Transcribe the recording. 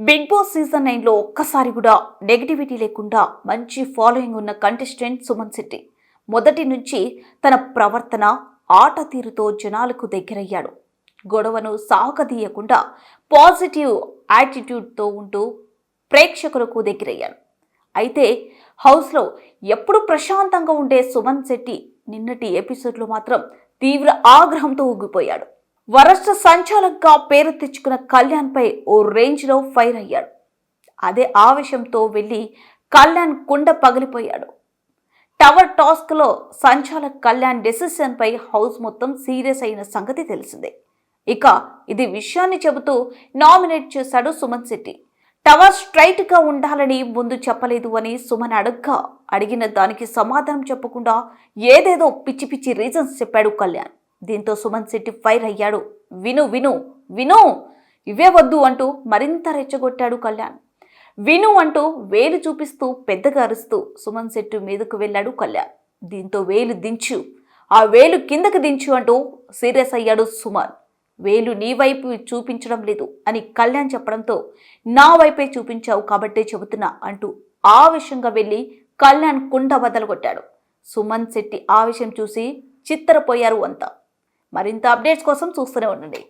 Big boss season 9లో ఒక్కసారి కూడా negativity లేకుండా మంచి ఫాలోయింగ్ ఉన్న కంటెస్టెంట్ సుమన్ శెట్టి మొదటి నుంచి తన ప్రవర్తన ఆట తీరుతో జనాలకు దగ్గరయ్యాడు. గొడవను సాగదీయకుండా పాజిటివ్ యాటిట్యూడ్తో ఉంటూ ప్రేక్షకులకు దగ్గరయ్యాడు. అయితే హౌస్లో ఎప్పుడు ప్రశాంతంగా ఉండే సుమన్ శెట్టి నిన్నటి ఎపిసోడ్లో మాత్రం తీవ్ర ఆగ్రహంతో ఊగిపోయాడు. వరస్ట్ సంచాలకుగా పేరు తెచ్చుకున్న కళ్యాణ్పై ఓ రేంజ్లో ఫైర్ అయ్యాడు. అదే ఆవేశంతో వెళ్లి కళ్యాణ్ కుండ పగిలిపోయాడు. టవర్ టాస్క్లో సంచాలక్ కళ్యాణ్ డెసిషన్పై హౌస్ మొత్తం సీరియస్ అయిన సంగతి తెలిసిందే. ఇక ఇది విషయాన్ని చెబుతూ నామినేట్ చేశాడు సుమన్ శెట్టి. టవర్ స్ట్రైట్గా ఉండాలని ముందు చెప్పలేదు అని సుమన్ అడిగిన దానికి సమాధానం చెప్పకుండా ఏదేదో పిచ్చి పిచ్చి రీజన్స్ చెప్పాడు కళ్యాణ్. దీంతో సుమన్ శెట్టి ఫైర్ అయ్యాడు. విను విను విను ఇవే వద్దు అంటూ మరింత రెచ్చగొట్టాడు కళ్యాణ్. విను అంటూ వేలు చూపిస్తూ పెద్దగా అరుస్తూ సుమన్ శెట్టి మీదకు వెళ్ళాడు కళ్యాణ్. దీంతో వేలు దించు, ఆ వేలు కిందకు దించు అంటూ సీరియస్ అయ్యాడు సుమన్. వేలు నీ వైపు చూపించడం లేదు అని కళ్యాణ్ చెప్పడంతో నా వైపే చూపించావు కాబట్టే చెబుతున్నా అంటూ ఆవేశంగా వెళ్ళి కళ్యాణ్ కుండ బదలగొట్టాడు. సుమన్ శెట్టి ఆవేశం చూసి చిత్తరపోయారు అంతా. మరింత అప్డేట్స్ కోసం చూస్తూనే ఉండండి.